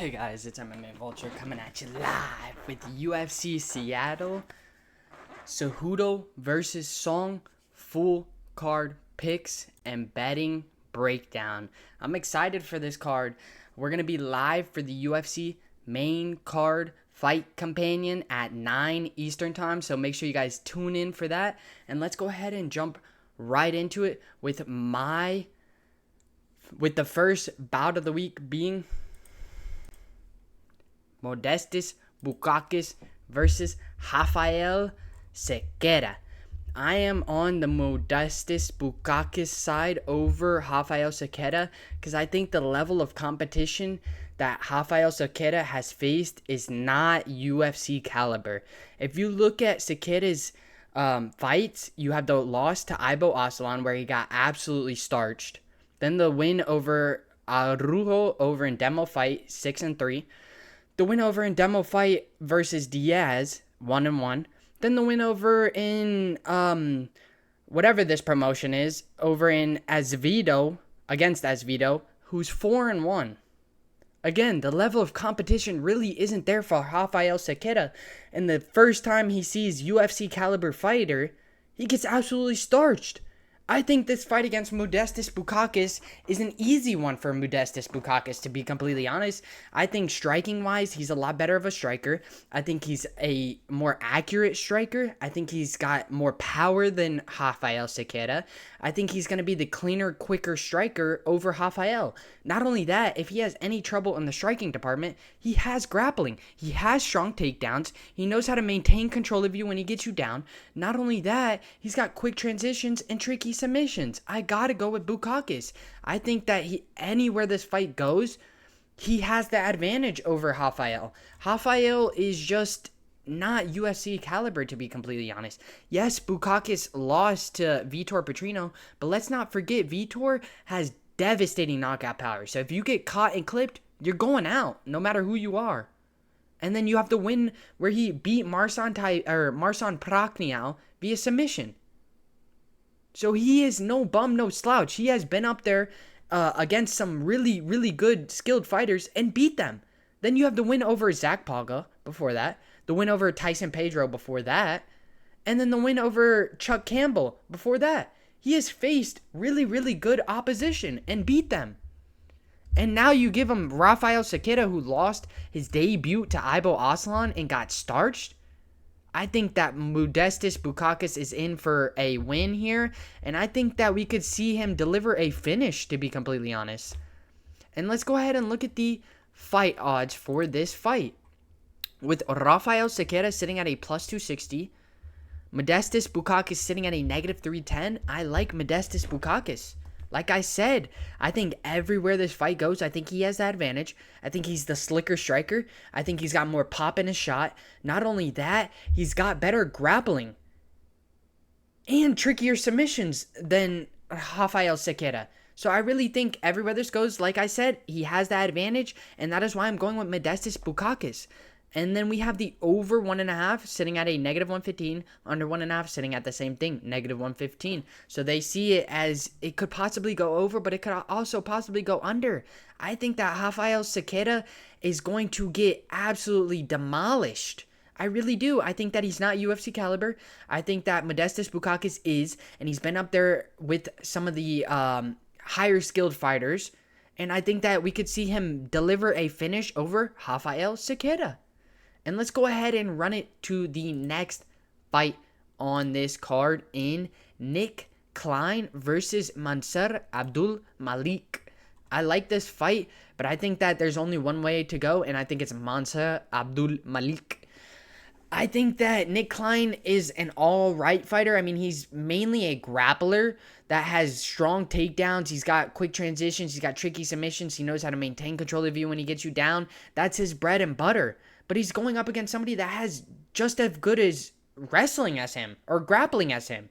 Hey guys, it's MMA Vulture coming at you live with UFC Seattle, Cejudo versus Song, full card picks and betting breakdown. I'm excited for this card. We're going to be live for the UFC main card fight companion at 9 Eastern time, so make sure you guys tune in for that. And let's go ahead and jump right into it with the first bout of the week being Modestas Bukauskas versus Rafael Cerqueira. I am on the Modestas Bukauskas side over Rafael Cerqueira because I think the level of competition that Rafael Cerqueira has faced is not UFC caliber. If you look at Cerqueira's fights, you have the loss to Ibo Aslan where he got absolutely starched. Then the win over Araujo over in demo fight 6-3. The win over in demo fight versus Diaz, 1-1. Then the win over in whatever this promotion is, over in Azevedo, against Azevedo, who's 4-1. Again, the level of competition really isn't there for Rafael Cerqueira. And the first time he sees UFC caliber fighter, he gets absolutely starched. I think this fight against Modestas Bukauskas is an easy one for Modestas Bukauskas, to be completely honest. I think striking-wise, he's a lot better of a striker. I think he's a more accurate striker. I think he's got more power than Rafael Cerqueira. I think he's going to be the cleaner, quicker striker over Rafael. Not only that, if he has any trouble in the striking department, he has grappling. He has strong takedowns. He knows how to maintain control of you when he gets you down. Not only that, he's got quick transitions and tricky submissions. I gotta go with Bukauskas. I think that anywhere this fight goes, he has the advantage over Rafael. Rafael is just not UFC caliber, to be completely honest. Yes, Bukauskas lost to Vitor Petrino, but let's not forget Vitor has devastating knockout power. So if you get caught and clipped, you're going out, no matter who you are. And then you have the win where he beat Marcin Prachnio via submission. So he is no bum, no slouch. He has been up there against some really, really good skilled fighters and beat them. Then you have the win over Zach Paga before that. The win over Tyson Pedro before that. And then the win over Chuck Campbell before that. He has faced really, really good opposition and beat them. And now you give him Rafael Cerqueira, who lost his debut to Ibo Aslan and got starched. I think that Modestas Bukauskas is in for a win here, and I think that we could see him deliver a finish, to be completely honest. And let's go ahead and look at the fight odds for this fight. With Rafael Cerqueira sitting at a plus 260, Modestas Bukauskas sitting at a negative 310, I like Modestas Bukauskas. Like I said, I think everywhere this fight goes, I think he has the advantage. I think he's the slicker striker. I think he's got more pop in his shot. Not only that, he's got better grappling and trickier submissions than Rafael Cerqueira. So I really think everywhere this goes, like I said, he has that advantage, and that is why I'm going with Modestas Bukauskas. And then we have the over 1.5 sitting at a negative 115, under 1.5 sitting at the same thing, negative 115. So they see it as it could possibly go over, but it could also possibly go under. I think that Rafael Cerqueira is going to get absolutely demolished. I really do. I think that he's not UFC caliber. I think that Modestas Bukauskas is, and he's been up there with some of the higher skilled fighters. And I think that we could see him deliver a finish over Rafael Cerqueira. And let's go ahead and run it to the next fight on this card in Nick Klein versus Mansur Abdul-Malik. I like this fight, but I think that there's only one way to go, and I think it's Mansur Abdul-Malik. I think that Nick Klein is an all-right fighter. I mean, he's mainly a grappler that has strong takedowns. He's got quick transitions. He's got tricky submissions. He knows how to maintain control of you when he gets you down. That's his bread and butter. But he's going up against somebody that has just as good as wrestling as him or grappling as him.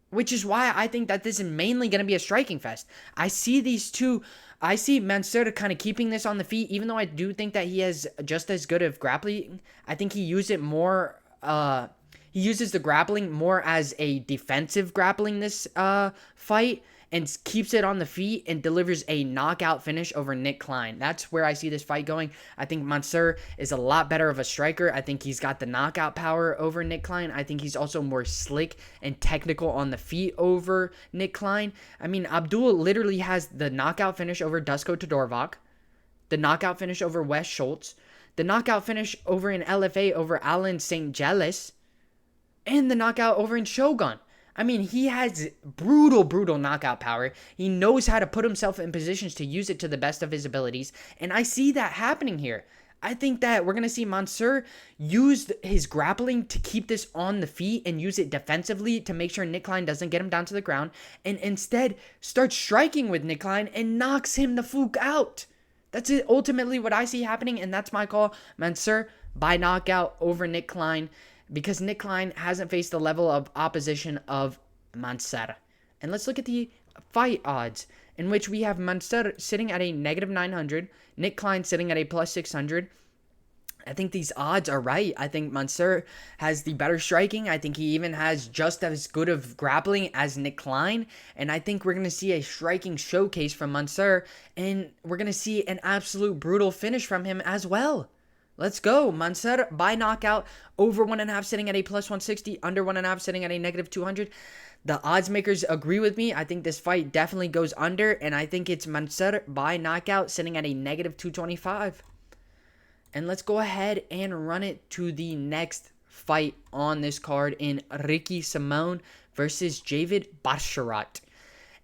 Which is why I think that this is mainly going to be a striking fest. I see these two. I see Mansur kind of keeping this on the feet, even though I do think that he has just as good of grappling. I think he uses it more. He uses the grappling more as a defensive grappling this fight, and keeps it on the feet and delivers a knockout finish over Nick Klein. That's where I see this fight going. I think Mansur is a lot better of a striker. I think he's got the knockout power over Nick Klein. I think he's also more slick and technical on the feet over Nick Klein. I mean, Abdul literally has the knockout finish over Dusko Todorovic, the knockout finish over Wes Schultz, the knockout finish over in LFA over Alan St. Jealous, and the knockout over in Shogun. I mean, he has brutal knockout power. He knows how to put himself in positions to use it to the best of his abilities. And I see that happening here. I think that we're going to see Mansur use his grappling to keep this on the feet and use it defensively to make sure Nick Klein doesn't get him down to the ground. And instead, start striking with Nick Klein and knocks him the fuck out. That's ultimately what I see happening. And that's my call. Mansur by knockout over Nick Klein, because Nick Klein hasn't faced the level of opposition of Mansur. And let's look at the fight odds, in which we have Mansur sitting at a -900, Nick Klein sitting at a +600. I think these odds are right. I think Mansur has the better striking. I think he even has just as good of grappling as Nick Klein. And I think we're going to see a striking showcase from Mansur. And we're going to see an absolute brutal finish from him as well. Let's go. Mansur by knockout, over 1.5 sitting at a +160, under 1.5 sitting at a -200. The odds makers agree with me. I think this fight definitely goes under, and I think it's Mansur by knockout sitting at a -225. And let's go ahead and run it to the next fight on this card in Ricky Simón versus Javid Basharat.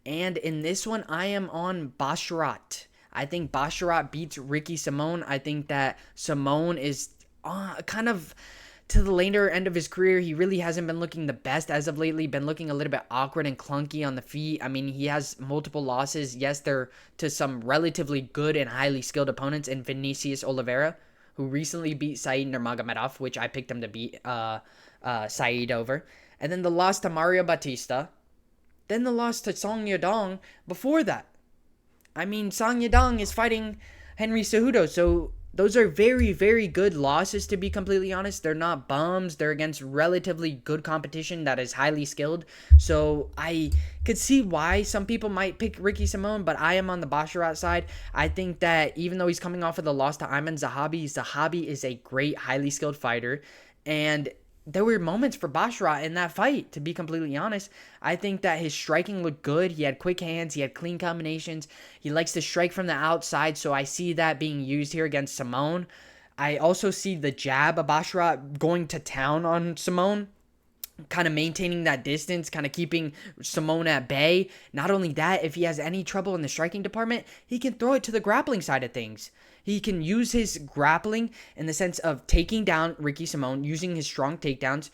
And in this one, I am on Basharat. I think Basharat beats Ricky Simón. I think that Simón is kind of to the later end of his career. He really hasn't been looking the best as of lately. Been looking a little bit awkward and clunky on the feet. I mean, he has multiple losses. Yes, they're to some relatively good and highly skilled opponents in Vinicius Oliveira, who recently beat Said Nurmagomedov, which I picked him to beat Said over. And then the loss to Mario Batista. Then the loss to Song Yadong before that. I mean, Song Yadong is fighting Henry Cejudo, so those are very good losses, to be completely honest. They're not bums. They're against relatively good competition that is highly skilled. So I could see why some people might pick Ricky Simón, but I am on the Basharat side. I think that even though he's coming off of the loss to Ayman Zahabi, Zahabi is a great, highly skilled fighter. And there were moments for Basharat in that fight, to be completely honest. I think that his striking looked good. He had quick hands. He had clean combinations. He likes to strike from the outside, so I see that being used here against Simón. I also see the jab of Basharat going to town on Simón, kind of maintaining that distance, kind of keeping Simón at bay. Not only that, if he has any trouble in the striking department, he can throw it to the grappling side of things. He can use his grappling in the sense of taking down Ricky Simón, using his strong takedowns.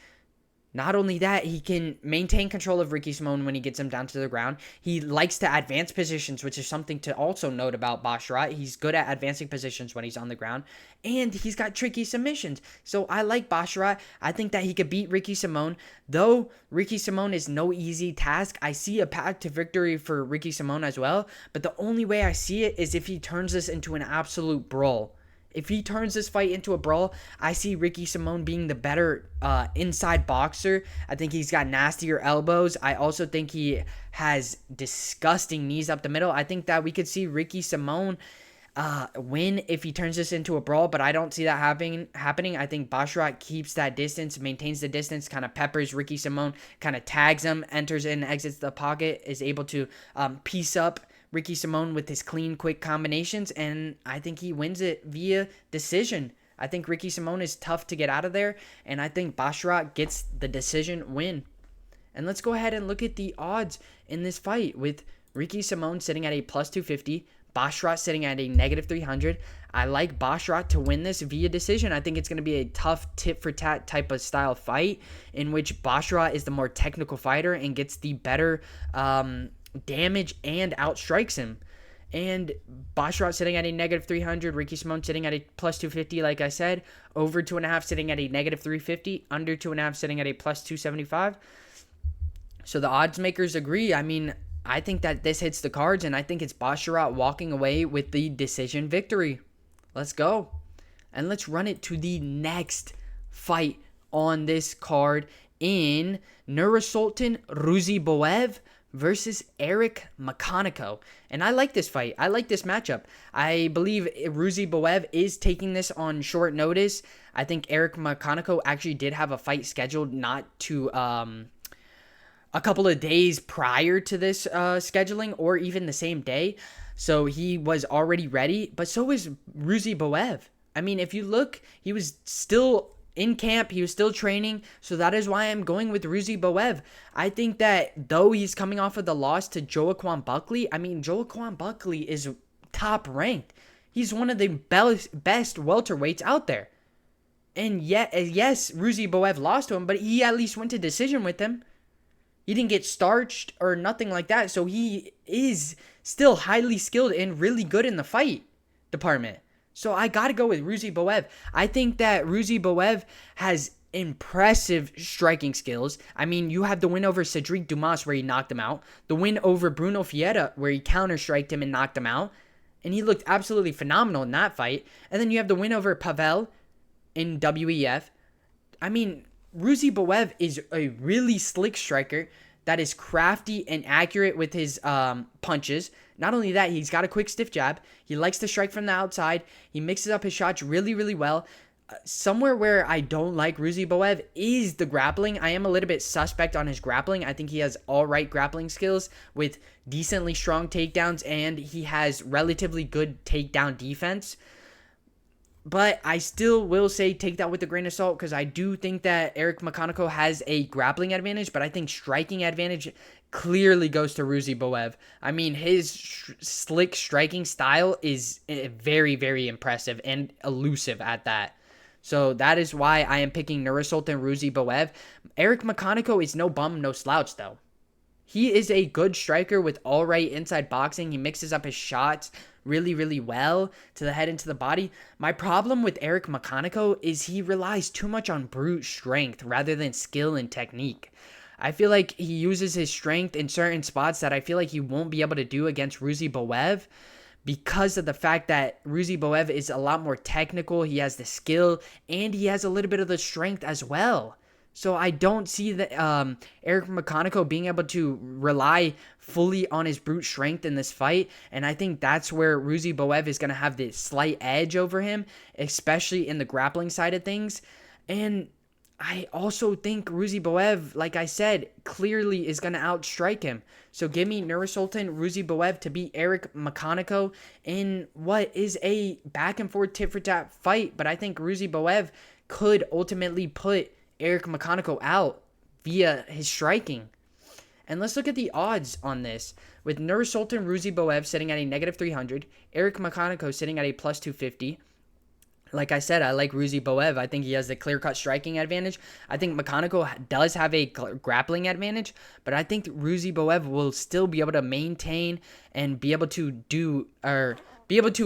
Not only that, he can maintain control of Ricky Simón when he gets him down to the ground. He likes to advance positions, which is something to also note about Basharat. He's good at advancing positions when he's on the ground. And he's got tricky submissions. So I like Basharat. I think that he could beat Ricky Simón. Though Ricky Simón is no easy task, I see a path to victory for Ricky Simón as well. But the only way I see it is if he turns this into an absolute brawl. If he turns this fight into a brawl, I see Ricky Simón being the better inside boxer. I think he's got nastier elbows. I also think he has disgusting knees up the middle. I think that we could see Ricky Simón win if he turns this into a brawl, but I don't see that happening. I think Basharat keeps that distance, maintains the distance, kind of peppers Ricky Simón, kind of tags him, enters in, exits the pocket, is able to piece up Ricky Simón with his clean, quick combinations, and I think he wins it via decision. I think Ricky Simón is tough to get out of there, and I think Basharat gets the decision win. And let's go ahead and look at the odds in this fight, with Ricky Simón sitting at a +250, Basharat sitting at a -300. I like Basharat to win this via decision. I think it's going to be a tough tit-for-tat type of style fight, in which Basharat is the more technical fighter and gets the better damage and outstrikes him. And Basharat sitting at a -300, Ricky Simón sitting at a +250, like I said, over 2.5 sitting at a -350, under 2.5 sitting at a +275. So the odds makers agree. I mean, I think that this hits the cards, and I think it's Basharat walking away with the decision victory. Let's go. And let's run it to the next fight on this card in Nursulton Ruziboev versus Eric McConico. And I like this fight. I like this matchup. I believe Ruziboev is taking this on short notice. I think Eric McConico actually did have a fight scheduled not to a couple of days prior to this scheduling, or even the same day. So he was already ready, but so is Ruziboev. I mean, if you look, he was still in camp, he was still training, so that is why I'm going with Ruziboev. I think that though he's coming off of the loss to Joaquin Buckley, I mean, Joaquin Buckley is top ranked. He's one of the best welterweights out there. And yet, yes, Ruziboev lost to him, but he at least went to decision with him. He didn't get starched or nothing like that, so he is still highly skilled and really good in the fight department. So I got to go with Ruziboev. I think that Ruziboev has impressive striking skills. I mean, you have the win over Cedric Dumas where he knocked him out, the win over Bruno Fiera where he counter-striked him and knocked him out, and he looked absolutely phenomenal in that fight. And then you have the win over Pavel in WEF. I mean, Ruziboev is a really slick striker that is crafty and accurate with his punches. Not only that, he's got a quick stiff jab. He likes to strike from the outside. He mixes up his shots really, really well. Somewhere where I don't like Ruziboev is the grappling. I am a little bit suspect on his grappling. I think he has all right grappling skills with decently strong takedowns, and he has relatively good takedown defense. But I still will say take that with a grain of salt, because I do think that Eric McConico has a grappling advantage, but I think striking advantage clearly goes to Ruziboev. I mean, his slick striking style is very, very impressive and elusive at that. So that is why I am picking Nursulton Ruziboev. Eric McConico is no bum, no slouch, though. He is a good striker with all right inside boxing. He mixes up his shots really, really well to the head and to the body. My problem with Eric McConico is he relies too much on brute strength rather than skill and technique. I feel like he uses his strength in certain spots that I feel like he won't be able to do against Ruziboev, because of the fact that Ruziboev is a lot more technical. He has the skill and he has a little bit of the strength as well. So I don't see that Eric McConico being able to rely fully on his brute strength in this fight. And I think that's where Ruziboev is going to have the slight edge over him, especially in the grappling side of things. And I also think Ruziboev, like I said, clearly is going to outstrike him. So give me Nursulton Ruziboev to beat Eric McConico in what is a back and forth tit for tat fight. But I think Ruziboev could ultimately put Eric McConico out via his striking. And let's look at the odds on this. With Nursulton Ruziboev sitting at a negative 300, Eric McConico sitting at a plus 250. Like I said, I like Ruziboev. I think he has the clear-cut striking advantage. I think McConico does have a grappling advantage, but I think Ruziboev will still be able to maintain and be able to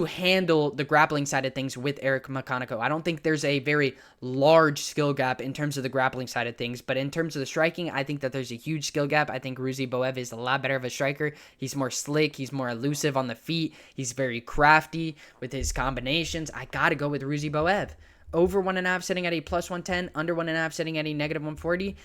handle the grappling side of things with Eric McConico. I don't think there's a very large skill gap in terms of the grappling side of things, but in terms of the striking, I think that there's a huge skill gap. I think Ruziboev is a lot better of a striker. He's more slick. He's more elusive on the feet. He's very crafty with his combinations. I got to go with Ruziboev. Over 1.5 sitting at a plus 110, under 1.5 sitting at a negative 140.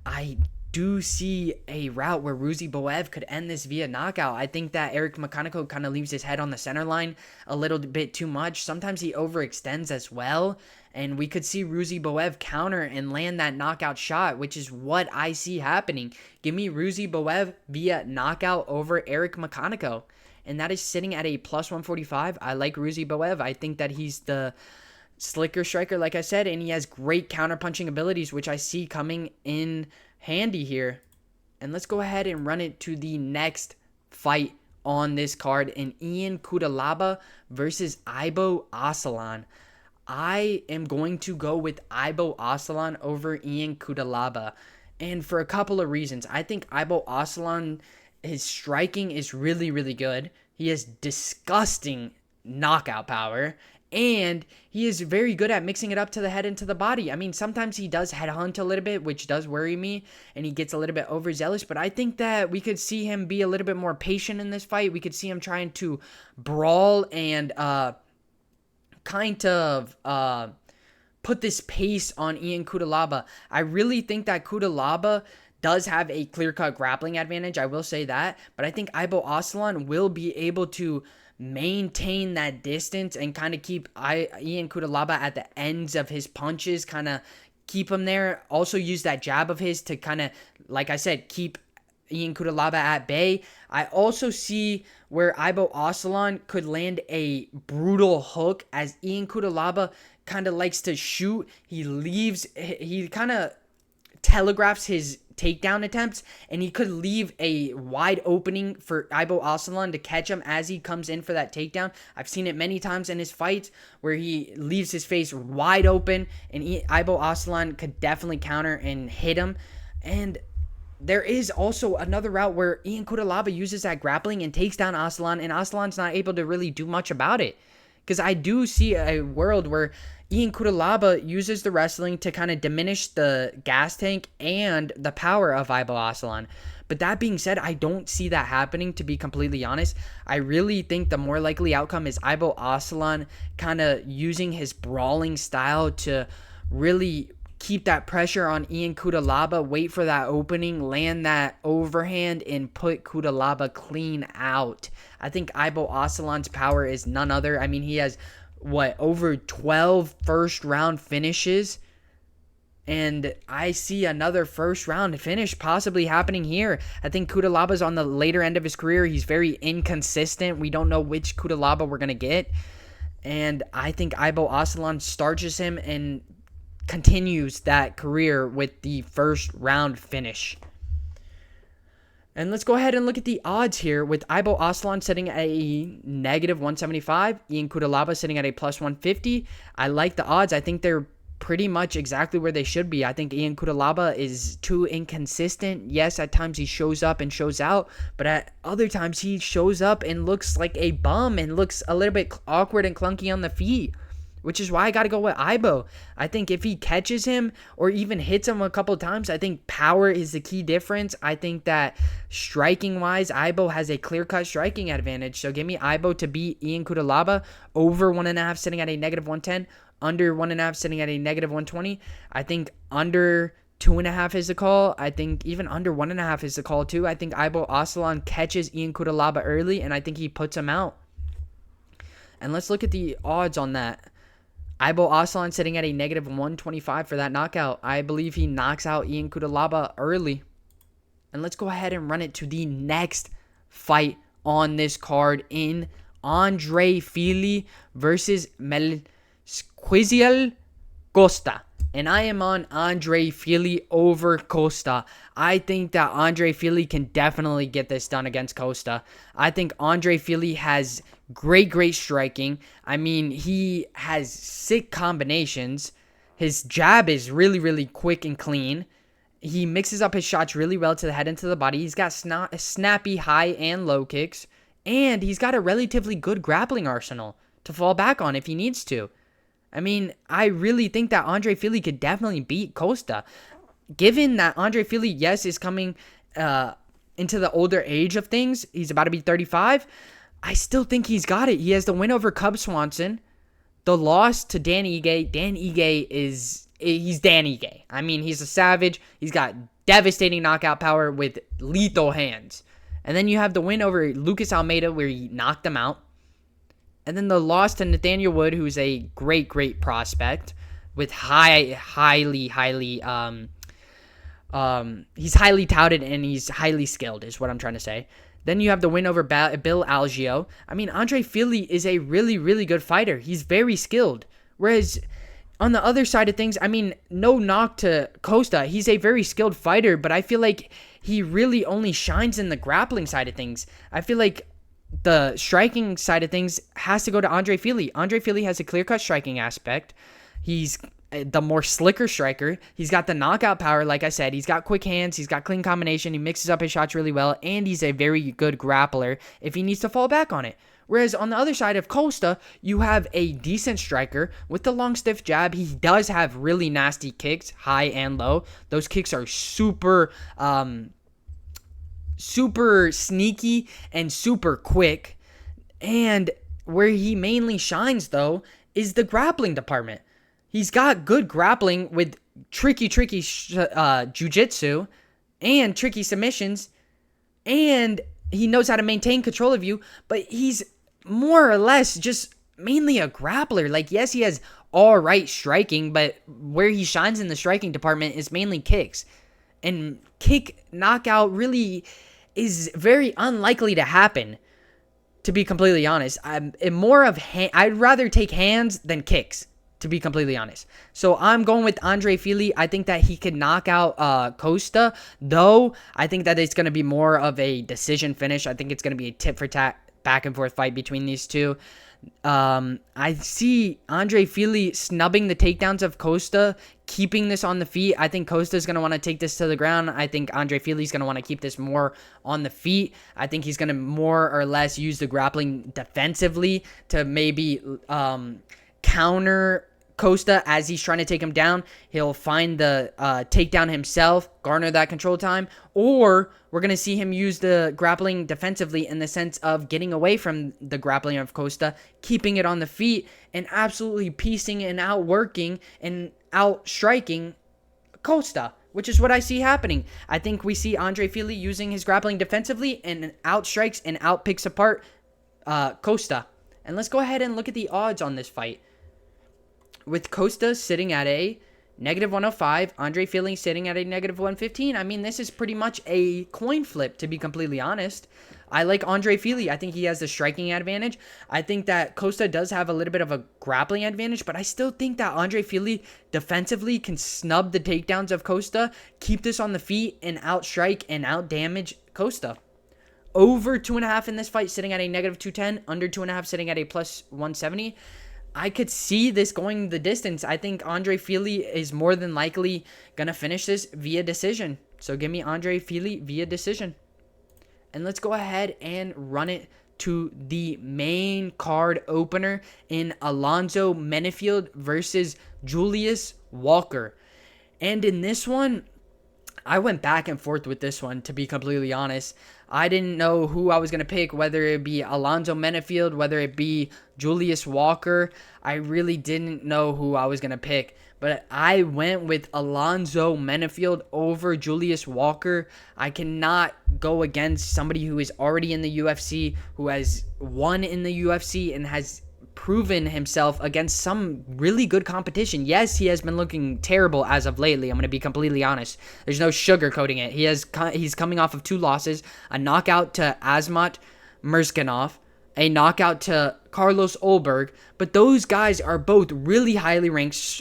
I do see a route where Ruziboev could end this via knockout. I think that Eric McConico kind of leaves his head on the center line a little bit too much. Sometimes he overextends as well, and we could see Ruziboev counter and land that knockout shot, which is what I see happening. Give me Ruziboev via knockout over Eric McConico, and that is sitting at a plus 145. I like Ruziboev. I think that he's the slicker striker, like I said, and he has great counterpunching abilities, which I see coming in handy here. And let's go ahead and run it to the next fight on this card, in Ian Cutelaba versus Ibo Aslan. I am going to go with Ibo Aslan over Ian Cutelaba, and for a couple of reasons. I think Ibo Aslan, his striking is really, really good. He has disgusting knockout power, and he is very good at mixing it up to the head and to the body. I mean, sometimes he does headhunt a little bit, which does worry me, and he gets a little bit overzealous, but I think that we could see him be a little bit more patient in this fight. We could see him trying to brawl and kind of put this pace on Ian Cutelaba. I really think that Cutelaba does have a clear-cut grappling advantage, I will say that. But I think Ibo Aslan will be able to maintain that distance and kind of keep Ian Cutelaba at the ends of his punches, kind of keep him there. Also use that jab of his to kind of, like I said, keep Ian Cutelaba at bay. I also see where Ibo Aslan could land a brutal hook, as Ian Cutelaba kind of likes to shoot. He kind of telegraphs his takedown attempts, and he could leave a wide opening for Ibo Aslan to catch him as he comes in for that takedown. I've seen it many times in his fights where he leaves his face wide open, and Ibo Aslan could definitely counter and hit him. And there is also another route where Ian Cutelaba uses that grappling and takes down Aslan, and Aslan's not able to really do much about it. Because I do see a world where Ian Cutelaba uses the wrestling to kind of diminish the gas tank and the power of Ibo Aslan. But that being said, I don't see that happening, to be completely honest. I really think the more likely outcome is Ibo Aslan kind of using his brawling style to really keep that pressure on Ian Cutelaba, wait for that opening, land that overhand, and put Cutelaba clean out. I think Ibo Aslan's power is none other. I mean, he has, over 12 first-round finishes? And I see another first-round finish possibly happening here. I think Cutelaba's on the later end of his career. He's very inconsistent. We don't know which Cutelaba we're going to get. And I think Ibo Aslan starches him and continues that career with the first round finish. And let's go ahead and look at the odds here, with Ibo Aslan sitting at a -175, Ian Cutelaba sitting at a +150. I like the odds. I think they're pretty much exactly where they should be. I think Ian Cutelaba is too inconsistent. Yes, at times he shows up and shows out, but at other times he shows up and looks like a bum and looks a little bit awkward and clunky on the feet, which is why I got to go with Ibo. I think if he catches him or even hits him a couple times, I think power is the key difference. I think that striking-wise, Ibo has a clear-cut striking advantage. So give me Ibo to beat Ian Cutelaba, over 1.5 sitting at a -110, under 1.5 sitting at a -120. I think under 2.5 is the call. I think even under 1.5 is the call too. I think Ibo Aslan catches Ian Cutelaba early, and I think he puts him out. And let's look at the odds on that. Ibo Aslan sitting at a -125 for that knockout. I believe he knocks out Ian Cutelaba early. And let's go ahead and run it to the next fight on this card, in Andre Fili versus Melquizael Costa. And I am on Andre Fili over Costa. I think that Andre Fili can definitely get this done against Costa. I think Andre Fili has great striking. I mean, he has sick combinations. His jab is really quick and clean. He mixes up his shots really well to the head and to the body. He's got snappy high and low kicks. And he's got a relatively good grappling arsenal to fall back on if he needs to. I mean, I really think that Andre Fili could definitely beat Costa. Given that Andre Fili, yes, is coming into the older age of things. He's about to be 35. I still think he's got it. He has the win over Cub Swanson. The loss to Dan Ige. Dan Ige he's Dan Ige. I mean, he's a savage. He's got devastating knockout power with lethal hands. And then you have the win over Lucas Almeida, where he knocked him out. And then the loss to Nathaniel Wood, who's a great prospect with he's highly touted and he's highly skilled, is what I'm trying to say. Then you have the win over Bill Algeo. I mean, Andre Fili is a really good fighter. He's very skilled. Whereas on the other side of things, I mean, no knock to Costa. He's a very skilled fighter, but I feel like he really only shines in the grappling side of things. I feel like the striking side of things has to go to Andre Fili. Andre Fili has a clear-cut striking aspect. He's the more slicker striker. He's got the knockout power, like I said. He's got quick hands. He's got clean combination. He mixes up his shots really well, and he's a very good grappler if he needs to fall back on it. Whereas on the other side of Costa, you have a decent striker with the long, stiff jab. He does have really nasty kicks, high and low. Those kicks are super sneaky and super quick. And where he mainly shines, though, is the grappling department. He's got good grappling with tricky jiu-jitsu. and tricky submissions, and he knows how to maintain control of you, but he's more or less just mainly a grappler. Like, yes, he has all right striking, but where he shines in the striking department is mainly kicks. And kick knockout really is very unlikely to happen, to be completely honest. I'd rather take hands than kicks, to be completely honest. So I'm going with Andre Fili. I think that he could knock out Costa, though I think that it's going to be more of a decision finish. I think it's going to be a tit for tat back and forth fight between these two. I see Andre Fili snubbing the takedowns of Costa, keeping this on the feet. I think Costa's going to want to take this to the ground. I think Andre Fili's going to want to keep this more on the feet. I think he's going to more or less use the grappling defensively to maybe counter Costa as he's trying to take him down. He'll find the takedown himself, garner that control time, or we're going to see him use the grappling defensively in the sense of getting away from the grappling of Costa, keeping it on the feet, and absolutely piecing and outworking and outstriking Costa, which is what I see happening. I think we see Andre Fili using his grappling defensively and outstrikes and outpicks apart Costa. And let's go ahead and look at the odds on this fight. With Costa sitting at a -105, Andre Fili sitting at a -115. I mean, this is pretty much a coin flip, to be completely honest. I like Andre Fili. I think he has the striking advantage. I think that Costa does have a little bit of a grappling advantage, but I still think that Andre Fili defensively can snub the takedowns of Costa, keep this on the feet, and outstrike and outdamage Costa. Over 2.5 in this fight, sitting at a -210. Under 2.5, sitting at a +170. I could see this going the distance. I think Andre Fili is more than likely going to finish this via decision. So give me Andre Fili via decision. And let's go ahead and run it to the main card opener in Alonzo Menifield versus Julius Walker. And in this one, I went back and forth with this one, to be completely honest. I didn't know who I was going to pick, whether it be Alonzo Menifield, whether it be Julius Walker. I really didn't know who I was going to pick, but I went with Alonzo Menifield over Julius Walker. I cannot go against somebody who is already in the UFC, who has won in the UFC, and has proven himself against some really good competition. Yes, he has been looking terrible as of lately. I'm going to be completely honest. There's no sugarcoating it. He's coming off of 2 losses, a knockout to Azmat Murskanov, a knockout to Carlos Olberg, but those guys are both really highly ranked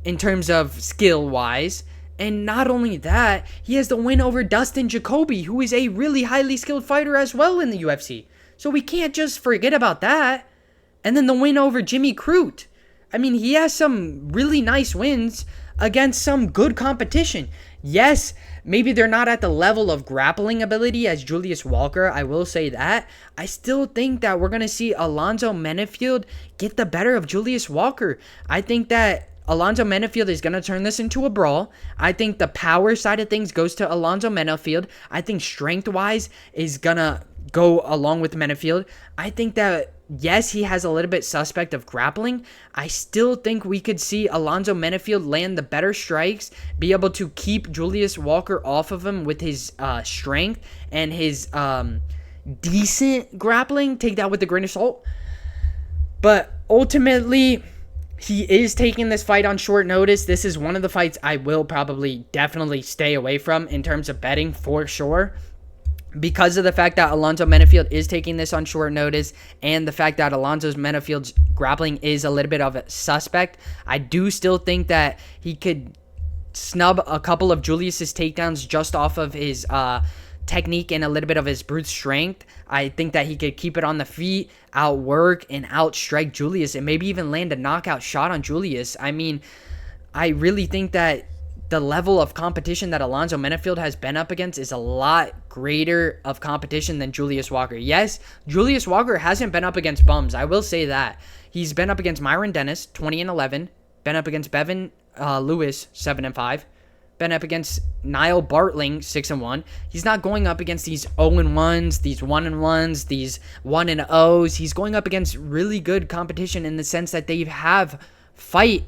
in terms of skill-wise. And not only that, he has the win over Dustin Jacoby, who is a really highly skilled fighter as well in the UFC. So we can't just forget about that. And then the win over Jimmy Crute. I mean, he has some really nice wins against some good competition. Yes, maybe they're not at the level of grappling ability as Julius Walker, I will say that. I still think that we're going to see Alonzo Menifield get the better of Julius Walker. I think that Alonzo Menifield is going to turn this into a brawl. I think the power side of things goes to Alonzo Menifield. I think strength-wise is going to go along with Menifield. I think that, yes, he has a little bit suspect of grappling. I still think we could see Alonzo Menifield land the better strikes, be able to keep Julius Walker off of him with his strength and his decent grappling. Take that with a grain of salt. But ultimately, he is taking this fight on short notice. This is one of the fights I will probably definitely stay away from in terms of betting for sure, because of the fact that Alonzo Menifield is taking this on short notice and the fact that Alonzo Menifield's grappling is a little bit of a suspect. I do still think that he could snub a couple of Julius's takedowns just off of his technique and a little bit of his brute strength. I think that he could keep it on the feet, outwork, and outstrike Julius, and maybe even land a knockout shot on Julius. I mean, I really think that the level of competition that Alonzo Menifield has been up against is a lot greater of competition than Julius Walker. Yes, Julius Walker hasn't been up against bums. I will say that. He's been up against Myron Dennis, 20-11. Been up against Bevan Lewis, 7-5. Been up against Niall Bartling, 6-1. He's not going up against these 0-1s, these 1-1s, these 1-0s. He's going up against really good competition in the sense that they have fight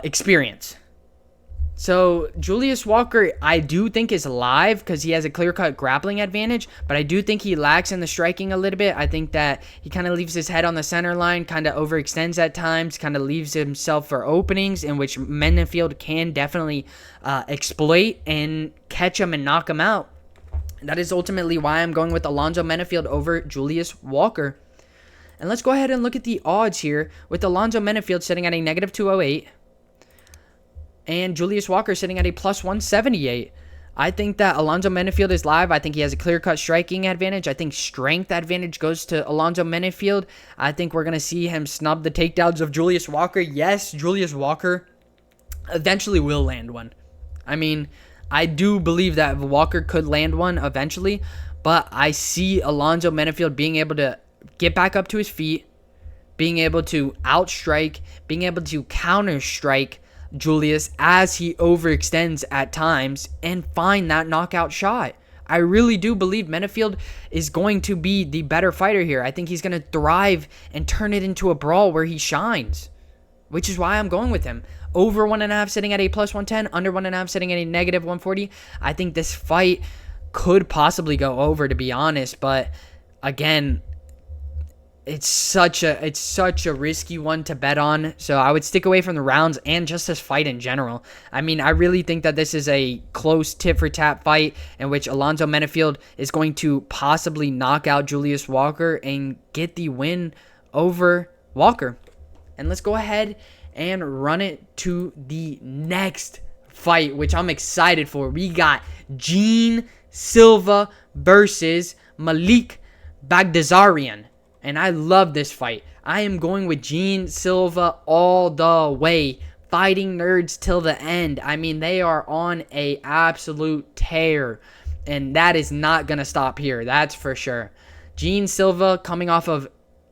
experience. So Julius Walker, I do think is live because he has a clear-cut grappling advantage, but I do think he lacks in the striking a little bit. I think that he kind of leaves his head on the center line, kind of overextends at times, kind of leaves himself for openings in which Menifield can definitely exploit and catch him and knock him out. That is ultimately why I'm going with Alonzo Menifield over Julius Walker. And let's go ahead and look at the odds here with Alonzo Menifield sitting at a negative 208. And Julius Walker sitting at a plus 178. I think that Alonzo Menifield is live. I think he has a clear-cut striking advantage. I think strength advantage goes to Alonzo Menifield. I think we're going to see him snub the takedowns of Julius Walker. Yes, Julius Walker eventually will land one. I mean, I do believe that Walker could land one eventually, but I see Alonzo Menifield being able to get back up to his feet, being able to outstrike, being able to counter-strike Julius as he overextends at times and find that knockout shot. I really do believe Menifield is going to be the better fighter here. I think he's going to thrive and turn it into a brawl where he shines, which is why I'm going with him. Over 1.5 sitting at a plus 110, under 1.5 sitting at a negative 140. I think this fight could possibly go over, to be honest, but again, it's such a risky one to bet on, so I would stick away from the rounds and just this fight in general. I mean, I really think that this is a close tit-for-tat fight in which Alonzo Menifield is going to possibly knock out Julius Walker and get the win over Walker. And let's go ahead and run it to the next fight, which I'm excited for. We got Gene Silva versus Malik Baghdasaryan. And I love this fight. I am going with Gene Silva all the way. Fighting nerds till the end. I mean, they are on a absolute tear. And that is not going to stop here. That's for sure. Gene Silva coming off of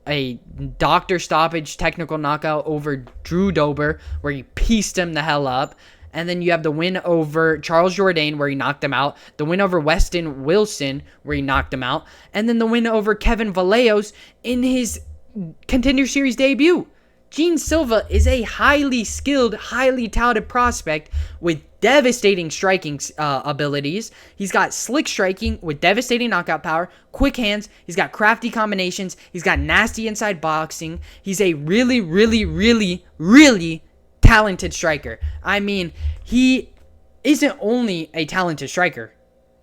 a doctor stoppage technical knockout over Drew Dober, where he pieced him the hell up. And then you have the win over Charles Jourdain, where he knocked him out. The win over Weston Wilson, where he knocked him out. And then the win over Kevin Vallejos in his Contender Series debut. Gene Silva is a highly skilled, highly touted prospect with devastating striking abilities. He's got slick striking with devastating knockout power, quick hands. He's got crafty combinations. He's got nasty inside boxing. He's a really, really, really, really talented striker. I mean, he isn't only a talented striker.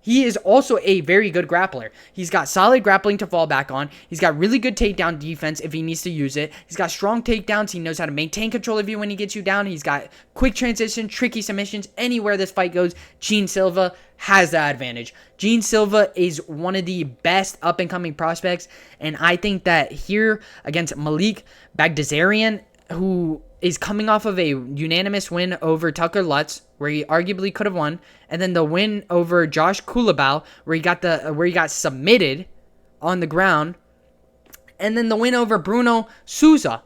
He is also a very good grappler. He's got solid grappling to fall back on. He's got really good takedown defense if he needs to use it. He's got strong takedowns. He knows how to maintain control of you when he gets you down. He's got quick transition, tricky submissions. Anywhere this fight goes, Gene Silva has that advantage. Gene Silva is one of the best up-and-coming prospects, and I think that here against Malik Baghdasaryan, who is coming off of a unanimous win over Tucker Lutz, where he arguably could have won, and then the win over Josh Kulabau, where he got submitted on the ground, and then the win over Bruno Souza,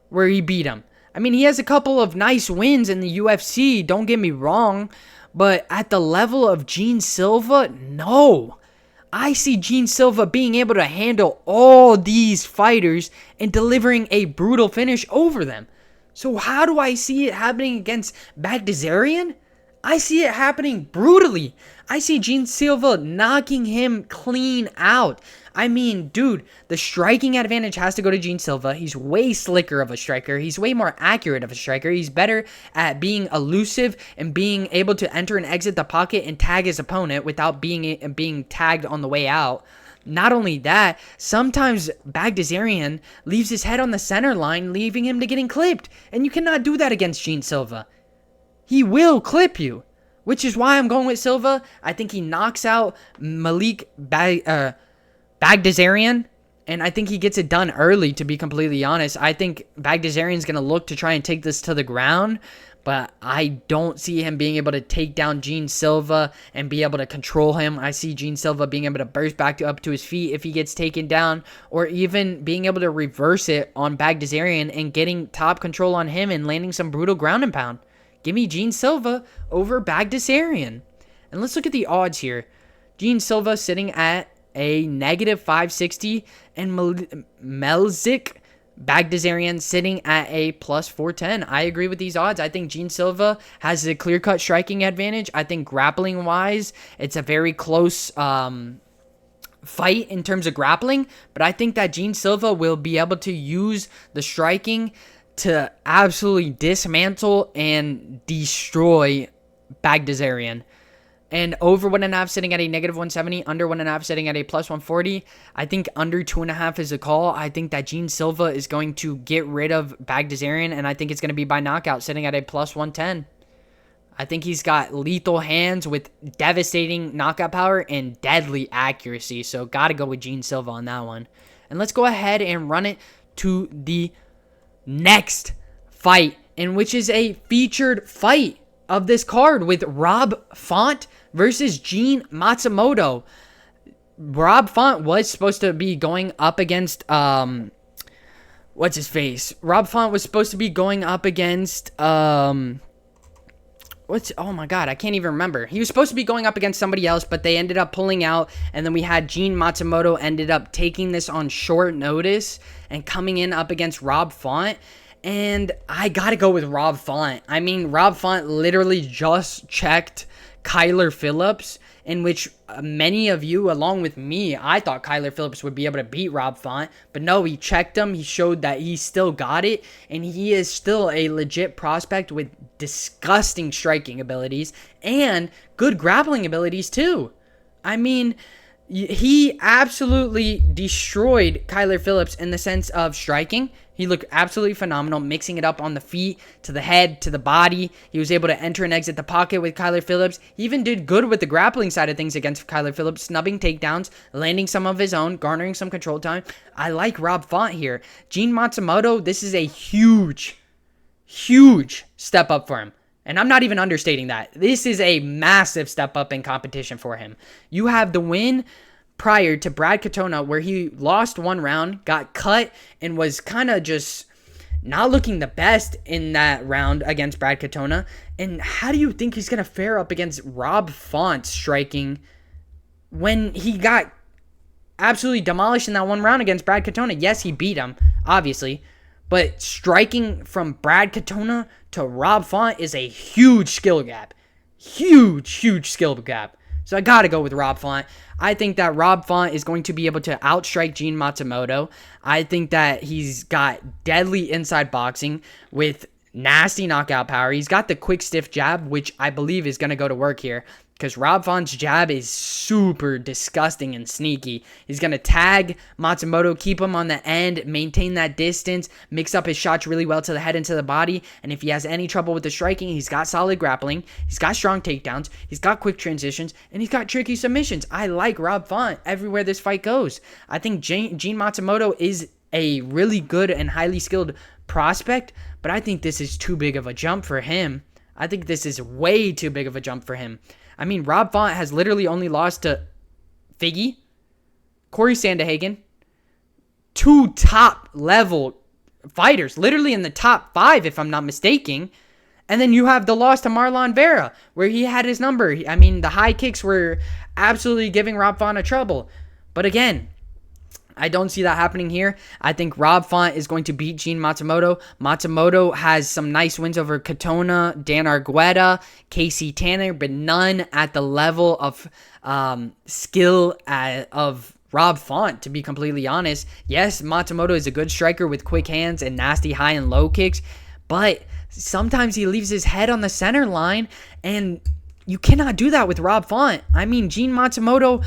where he beat him. I mean, he has a couple of nice wins in the UFC, don't get me wrong, but at the level of Gene Silva, no. I see Gene Silva being able to handle all these fighters and delivering a brutal finish over them. So how do I see it happening against Baghdasaryan? I see it happening brutally. I see Gene Silva knocking him clean out. I mean, dude, the striking advantage has to go to Gene Silva. He's way slicker of a striker. He's way more accurate of a striker. He's better at being elusive and being able to enter and exit the pocket and tag his opponent without being tagged on the way out. Not only that, sometimes Baghdasaryan leaves his head on the center line, leaving him to getting clipped. And you cannot do that against Gene Silva. He will clip you, which is why I'm going with Silva. I think he knocks out Malik Baghdasaryan, and I think he gets it done early, to be completely honest. I think Baghdasaryan's going to look to try and take this to the ground, but I don't see him being able to take down Gene Silva and be able to control him. I see Gene Silva being able to burst back up to his feet if he gets taken down, or even being able to reverse it on Baghdasaryan and getting top control on him and landing some brutal ground and pound. Give me Gene Silva over Baghdasaryan. And let's look at the odds here. Gene Silva sitting at a negative 560, and Melsik Baghdasaryan sitting at a plus 410. I agree with these odds. I think Gene Silva has a clear-cut striking advantage. I think grappling-wise, it's a very close fight in terms of grappling, but I think that Gene Silva will be able to use the striking to absolutely dismantle and destroy Baghdasaryan. And over 1.5 sitting at a negative 170, under 1.5 sitting at a plus 140. I think under 2.5 is a call. I think that Gene Silva is going to get rid of Baghdasaryan, and I think it's going to be by knockout, sitting at a plus 110. I think he's got lethal hands with devastating knockout power and deadly accuracy. So got to go with Gene Silva on that one. And let's go ahead and run it to the next fight, in which is a featured fight of this card with Rob Font versus Gene Matsumoto. Rob Font was supposed to be going up against what's his face? Rob Font was supposed to be going up against oh my god, I can't even remember. He was supposed to be going up against somebody else, but they ended up pulling out, and then we had Gene Matsumoto ended up taking this on short notice and coming in up against Rob Font. And I gotta go with Rob Font. I mean, Rob Font literally just checked Kyler Phillips, in which many of you, along with me, I thought Kyler Phillips would be able to beat Rob Font. But no, he checked him. He showed that he still got it. And he is still a legit prospect with disgusting striking abilities and good grappling abilities too. I mean, he absolutely destroyed Kyler Phillips in the sense of striking. He looked absolutely phenomenal, mixing it up on the feet, to the head, to the body. He was able to enter and exit the pocket with Kyler Phillips. He even did good with the grappling side of things against Kyler Phillips, snubbing takedowns, landing some of his own, garnering some control time. I like Rob Font here. Gene Matsumoto, this is a huge step up for him. And I'm not even understating that. This is a massive step up in competition for him. You have the win prior to Brad Katona, where he lost one round, got cut, and was kind of just not looking the best in that round against Brad Katona. And how do you think he's going to fare up against Rob Font striking when he got absolutely demolished in that one round against Brad Katona? Yes, he beat him, obviously. But striking from Brad Katona to Rob Font is a huge skill gap. Huge skill gap. So I got to go with Rob Font. I think that Rob Font is going to be able to outstrike Gene Matsumoto. I think that he's got deadly inside boxing with nasty knockout power. He's got the quick, stiff jab, which I believe is going to go to work here, because Rob Font's jab is super disgusting and sneaky. He's going to tag Matsumoto, keep him on the end, maintain that distance, mix up his shots really well to the head and to the body. And if he has any trouble with the striking, he's got solid grappling, he's got strong takedowns, he's got quick transitions, and he's got tricky submissions. I like Rob Font everywhere this fight goes. I think Gene Matsumoto is a really good and highly skilled prospect, but I think this is too big of a jump for him. I think this is way too big of a jump for him. I mean, Rob Font has literally only lost to Figgy, Corey Sandhagen, two top-level fighters, literally in the top 5, if I'm not mistaken. And then you have the loss to Marlon Vera, where he had his number. I mean, the high kicks were absolutely giving Rob Font a trouble. But again, I don't see that happening here. I think Rob Font is going to beat Gene Matsumoto. Matsumoto has some nice wins over Katona, Dan Argueta, Casey Tanner, but none at the level of skill of Rob Font, to be completely honest. Yes, Matsumoto is a good striker with quick hands and nasty high and low kicks, but sometimes he leaves his head on the center line, and you cannot do that with Rob Font. I mean, Gene Matsumoto,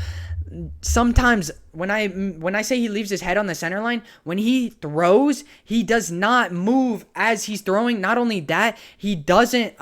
sometimes when I say he leaves his head on the center line, when he throws, he does not move as he's throwing. Not only that, he doesn't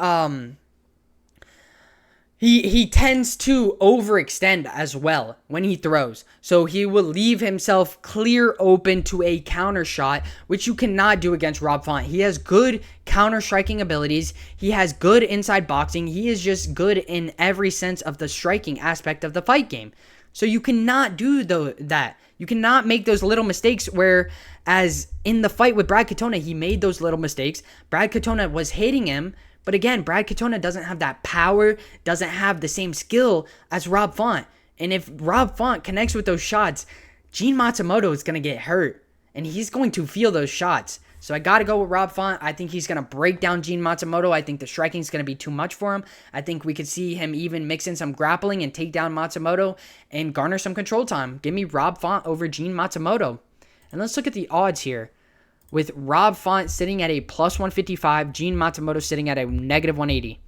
he tends to overextend as well when he throws. So he will leave himself clear open to a counter shot, which you cannot do against Rob Font. He has good counter striking abilities. He has good inside boxing. He is just good in every sense of the striking aspect of the fight game. So you cannot do that. You cannot make those little mistakes, where as in the fight with Brad Katona, he made those little mistakes. Brad Katona was hitting him, but again, Brad Katona doesn't have that power, doesn't have the same skill as Rob Font. And if Rob Font connects with those shots, Gene Matsumoto is going to get hurt. and he's going to feel those shots. So I got to go with Rob Font. I think he's going to break down Gene Matsumoto. I think the striking is going to be too much for him. I think we could see him even mix in some grappling and take down Matsumoto and garner some control time. Give me Rob Font over Gene Matsumoto. And let's look at the odds here. With Rob Font sitting at a plus 155, Gene Matsumoto sitting at a negative 180.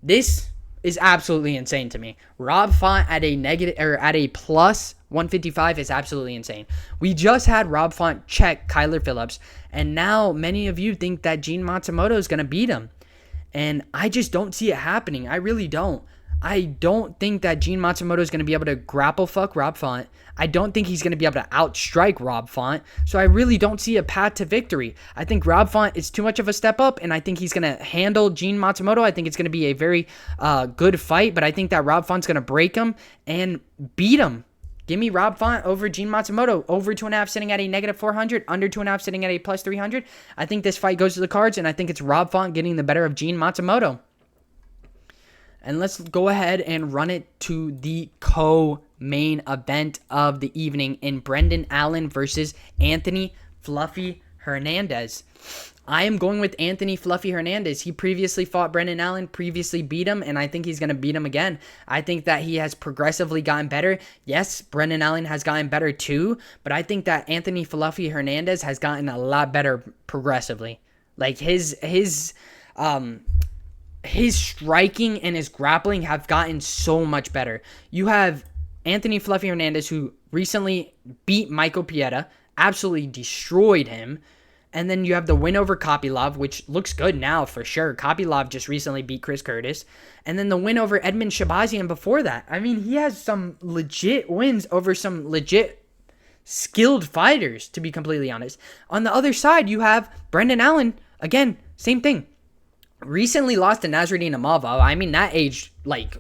This is absolutely insane to me. Rob Font at a negative or at a plus 155 is absolutely insane. We just had Rob Font check Kyler Phillips, and now many of you think that Gene Matsumoto is going to beat him. And I just don't see it happening. I really don't. I don't think that Gene Matsumoto is going to be able to grapple fuck Rob Font. I don't think he's going to be able to outstrike Rob Font. So I really don't see a path to victory. I think Rob Font is too much of a step up, and I think he's going to handle Gene Matsumoto. I think it's going to be a very good fight, but I think that Rob Font's going to break him and beat him. Give me Rob Font over Gene Matsumoto. Over 2.5 sitting at a negative 400. Under 2.5 sitting at a plus 300. I think this fight goes to the cards, and I think it's Rob Font getting the better of Gene Matsumoto. And let's go ahead and run it to the co-main event of the evening in Brendan Allen versus Anthony Fluffy Hernandez. I am going with Anthony Fluffy Hernandez. He previously fought Brendan Allen, previously beat him, and I think he's going to beat him again. I think that he has progressively gotten better. Yes, Brendan Allen has gotten better too, but I think that Anthony Fluffy Hernandez has gotten a lot better progressively. Like his striking and his grappling have gotten so much better. You have Anthony Fluffy Hernandez, who recently beat Michael Pieta, absolutely destroyed him. And then you have the win over Kopylov, which looks good now for sure. Kopylov just recently beat Chris Curtis. And then the win over Edmund Shabazian before that. I mean, he has some legit wins over some legit skilled fighters, to be completely honest. On the other side, you have Brendan Allen. Again, same thing. Recently lost to Nasruddin Imavov. I mean, that aged like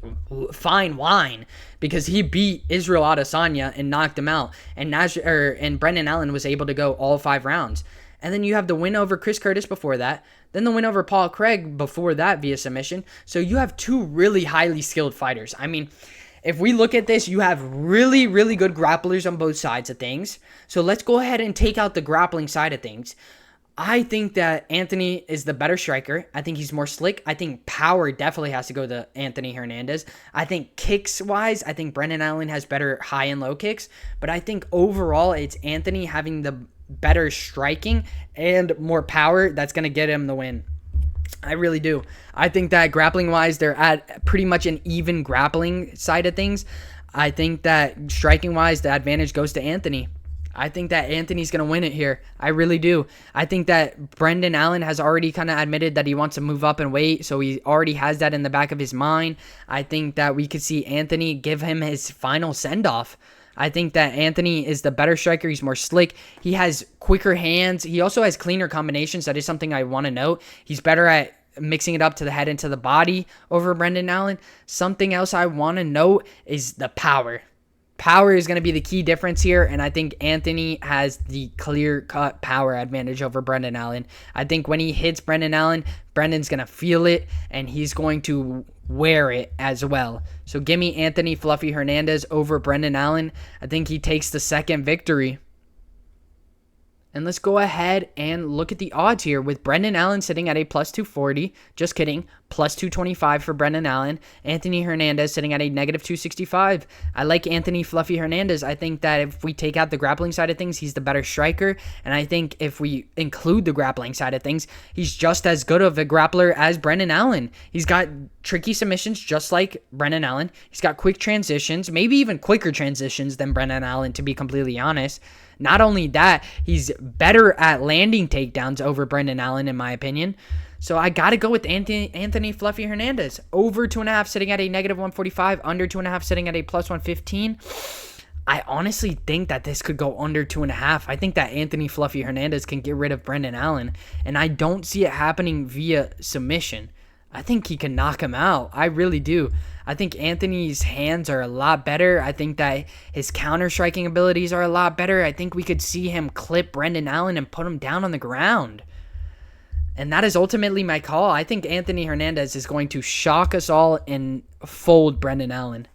fine wine because he beat Israel Adesanya and knocked him out. And Brendan Allen was able to go all 5 rounds. And then you have the win over Chris Curtis before that. Then the win over Paul Craig before that via submission. So you have 2 really highly skilled fighters. I mean, if we look at this, you have really, really good grapplers on both sides of things. So let's go ahead and take out the grappling side of things. I think that Anthony is the better striker. I think he's more slick. I think power definitely has to go to Anthony Hernandez. I think kicks-wise, I think Brendan Allen has better high and low kicks. But I think overall, it's Anthony having the better striking and more power that's going to get him the win. I really do. I think that grappling-wise, they're at pretty much an even grappling side of things. I think that striking-wise, the advantage goes to Anthony. I think that Anthony's going to win it here. I really do. I think that Brendan Allen has already kind of admitted that he wants to move up in weight, so he already has that in the back of his mind. I think that we could see Anthony give him his final send-off. I think that Anthony is the better striker. He's more slick. He has quicker hands. He also has cleaner combinations. That is something I want to note. He's better at mixing it up to the head and to the body over Brendan Allen. Something else I want to note is the power. Power is going to be the key difference here, and I think Anthony has the clear-cut power advantage over Brendan Allen. I think when he hits Brendan Allen, Brendan's going to feel it, and he's going to wear it as well. So give me Anthony Fluffy Hernandez over Brendan Allen. I think he takes the second victory. And let's go ahead and look at the odds here with Brendan Allen sitting at a plus 240. Just kidding. Plus 225 for Brendan Allen. Anthony Hernandez sitting at a negative 265. I like Anthony Fluffy Hernandez. I think that if we take out the grappling side of things, he's the better striker. And I think if we include the grappling side of things, he's just as good of a grappler as Brendan Allen. He's got tricky submissions just like Brendan Allen. He's got quick transitions, maybe even quicker transitions than Brendan Allen, to be completely honest. Not only that, he's better at landing takedowns over Brendan Allen, in my opinion. So I got to go with Anthony Fluffy Hernandez. Over 2.5 sitting at a negative 145. Under 2.5 sitting at a plus 115. I honestly think that this could go under 2.5. I think that Anthony Fluffy Hernandez can get rid of Brendan Allen. And I don't see it happening via submission. I think he can knock him out. I really do. I think Anthony's hands are a lot better. I think that his counter-striking abilities are a lot better. I think we could see him clip Brendan Allen and put him down on the ground. And that is ultimately my call. I think Anthony Hernandez is going to shock us all and fold Brendan Allen.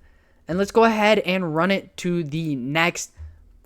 And let's go ahead and run it to the next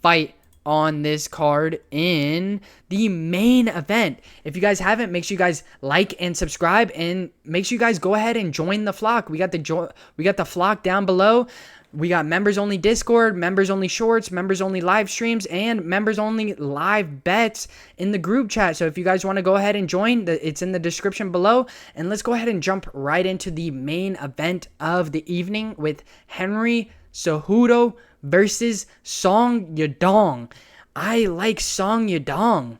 fight on this card in the main event. If you guys haven't, make sure you guys like and subscribe, and make sure you guys go ahead and join the flock. We got the flock down below. We got members only Discord, members only shorts, members only live streams, and members only live bets in the group chat. So if you guys want to go ahead and join, it's in the description below. And let's go ahead and jump right into the main event of the evening with Henry Cejudo versus Song Yadong. I like Song Yadong.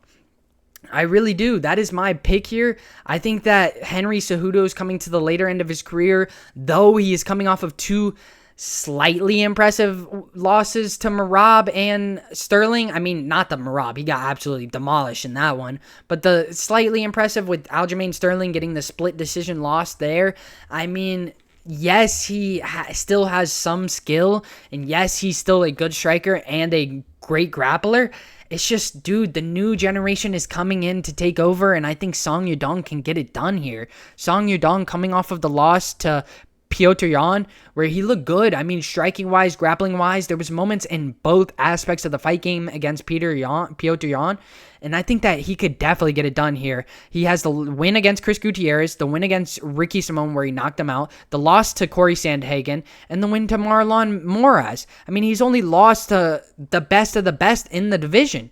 I really do. That is my pick here. I think that Henry Cejudo is coming to the later end of his career, though he is coming off of two slightly impressive losses to Merab and Sterling. I mean, not the Merab. He got absolutely demolished in that one. But the slightly impressive with Aljamain Sterling getting the split decision loss there. I mean, yes, he still has some skill. And yes, he's still a good striker and a great grappler. It's just, dude, the new generation is coming in to take over. And I think Song Yadong can get it done here. Song Yadong coming off of the loss to Piotr Yan, where he looked good. I mean, striking-wise, grappling-wise, there was moments in both aspects of the fight game against Piotr Yan, and I think that he could definitely get it done here. He has the win against Chris Gutierrez, the win against Ricky Simon where he knocked him out, the loss to Corey Sandhagen, and the win to Marlon Moraes. I mean, he's only lost to the best of the best in the division,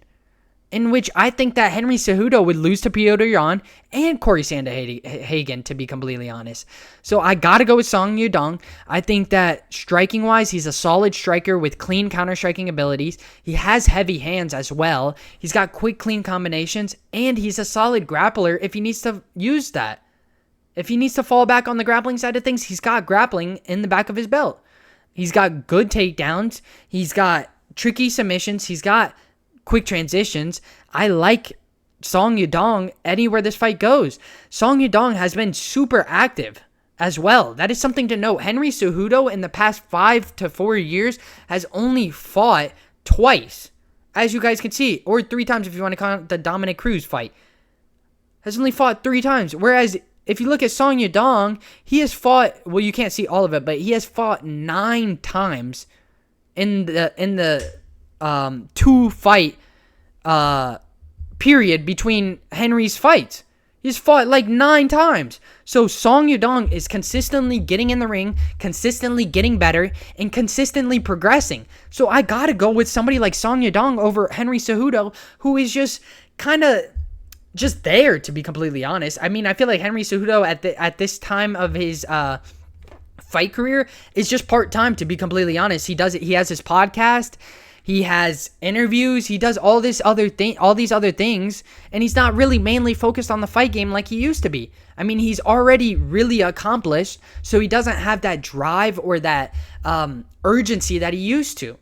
in which I think that Henry Cejudo would lose to Piotr Yan and Corey Sandhagen, to be completely honest. So I got to go with Song Yadong. I think that striking-wise, he's a solid striker with clean counter-striking abilities. He has heavy hands as well. He's got quick, clean combinations, and he's a solid grappler if he needs to use that. If he needs to fall back on the grappling side of things, he's got grappling in the back of his belt. He's got good takedowns. He's got tricky submissions. He's got quick transitions. I like Song Yadong anywhere this fight goes. Song Yadong has been super active as well. That is something to note. Henry Cejudo in the past 5 to 4 years has only fought twice, as you guys can see, or 3 times if you want to count the Dominic Cruz fight. Has only fought 3 times. Whereas if you look at Song Yadong, he has fought, well, you can't see all of it, but he has fought 9 times in the 2-fight period between Henry's fights. He's fought like 9 times. So Song Yadong is consistently getting in the ring, consistently getting better, and consistently progressing. So I gotta go with somebody like Song Yadong over Henry Cejudo, who is just kind of just there, to be completely honest. I mean, I feel like Henry Cejudo at this time of his fight career is just part-time, to be completely honest. He has his podcast. He has interviews. He does all these other things, and he's not really mainly focused on the fight game like he used to be. I mean, he's already really accomplished, so he doesn't have that drive or that urgency that he used to.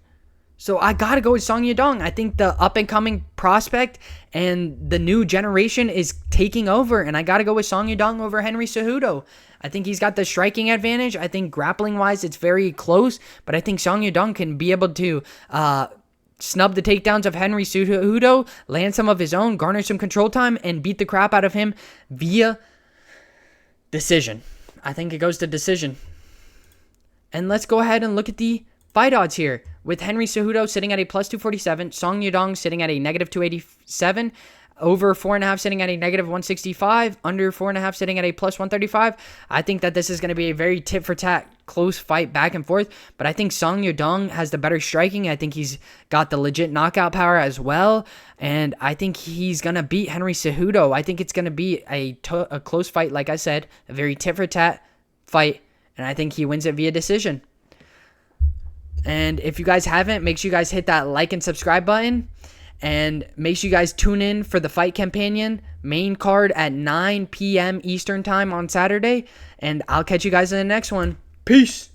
So I gotta go with Song Yadong. I think the up-and-coming prospect and the new generation is taking over, and I gotta go with Song Yadong over Henry Cejudo. I think he's got the striking advantage. I think grappling-wise, it's very close, but I think Song Yadong can be able to snub the takedowns of Henry Cejudo, land some of his own, garner some control time, and beat the crap out of him via decision. I think it goes to decision. And let's go ahead and look at the fight odds here, with Henry Cejudo sitting at a plus 247, Song Yadong sitting at a negative 287, over 4.5 sitting at a negative 165, under 4.5 sitting at a plus 135. I think that this is going to be a very tit-for-tat close fight back and forth, but I think Song Yadong has the better striking. I think he's got the legit knockout power as well, and I think he's going to beat Henry Cejudo. I think it's going to be a close fight, like I said, a very tit-for-tat fight, and I think he wins it via decision. And if you guys haven't, make sure you guys hit that like and subscribe button. And make sure you guys tune in for the Fight Companion main card at 9 p.m. Eastern Time on Saturday. And I'll catch you guys in the next one. Peace.